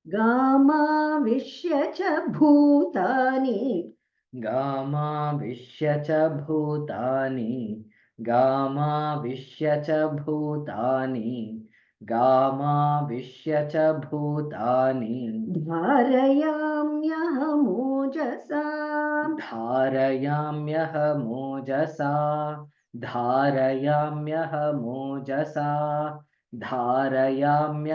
गामाविश्य च भूतानि गामाविश्य च भूतानि गामाविश्य च भूतानि गामाविश्य च भूतानि धारयाम्यहमोजसा धारयाम्यहमोजसा धारयाम्यहमोजसा धारयाम्यहमोजसा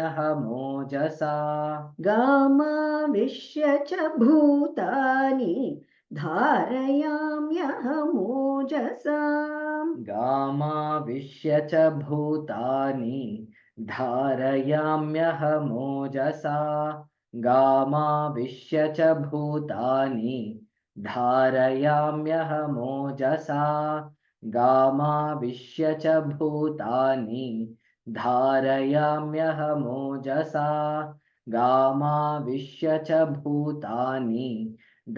गामाविश्य च भूतानि धारयाम्यहमोजसा गामाविश्य च भूतानि धारयाम्यहमोजसा गामाविश्य च भूतानि धारयाम्यहमोजसा गामाविश्य च भूतानि धारयाम्यहमोजसा गामाविश्य च भूतानि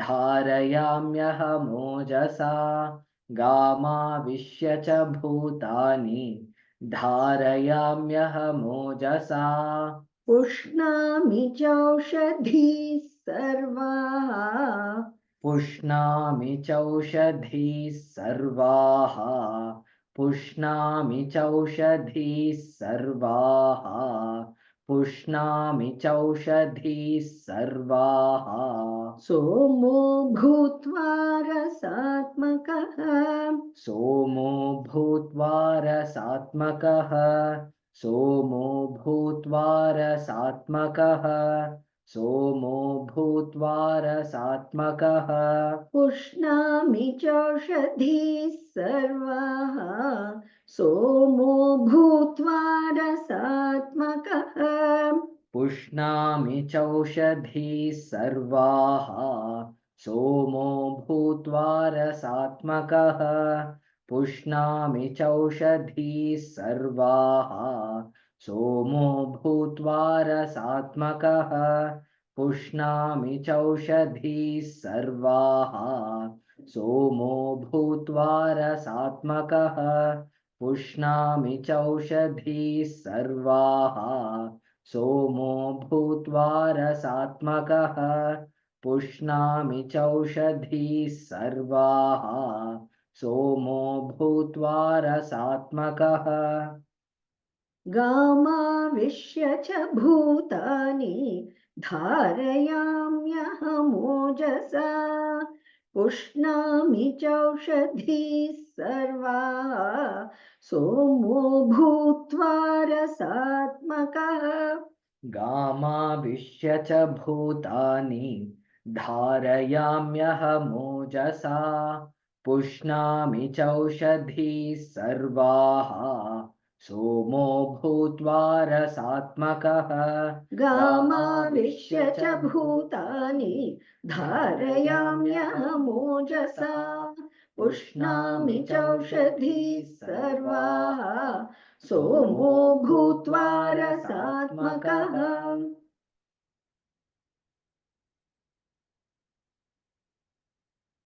धारयाम्यहमोजसा गामाविश्य च भूतानि धारयाम्यहमोजसा पुष्णामि चौषधीः सर्वाः पुष्णामि चौषधीः सर्वाः पुष्णामि चौषधीः सर्वाः पुष्णामि चौषधीः सर्वाः सोमो भूत्वा रसात्मकः सोमो भूत्वा रसात्मकः सोमो भूत्वा रसात्मकः सोमो भूत्वा रसात्मकः पुष्णामि चौषधीः सर्वाः सोमो भूत्वा रसात्मकः पुष्णामि चौषधीः सर्वाः सोमो भूत्वा रसात्मकः पुष्णामि चौषधीः सर्वाः सोमो भूत्वा रसात्मकः पुष्णामि चौषधीः सर्वाः सोमो भूत्वा रसात्मकः पुष्णामि चौषधीः सर्वाः सोमो भूत्वा रसात्मकः पुष्णामि चौषधीः सर्वाः सोमो भूत्वा रसात्मकः गामाविश्य च भूतानि धारयाम्यहमोजसा पुष्णामि चौषधीः सर्वाः सोमो भूत्वा रसात्मकः गामाविश्य च भूतानि धारयाम्यहमोजसा पुष्णामि चौषधीः सर्वाः सोमो भूत्वा रसात्मकः गामाविश्य च भूतानि धारयाम्यहमोजसा पुष्णामि चौषधीः सर्वाः सोमो भूत्वा रसात्मकः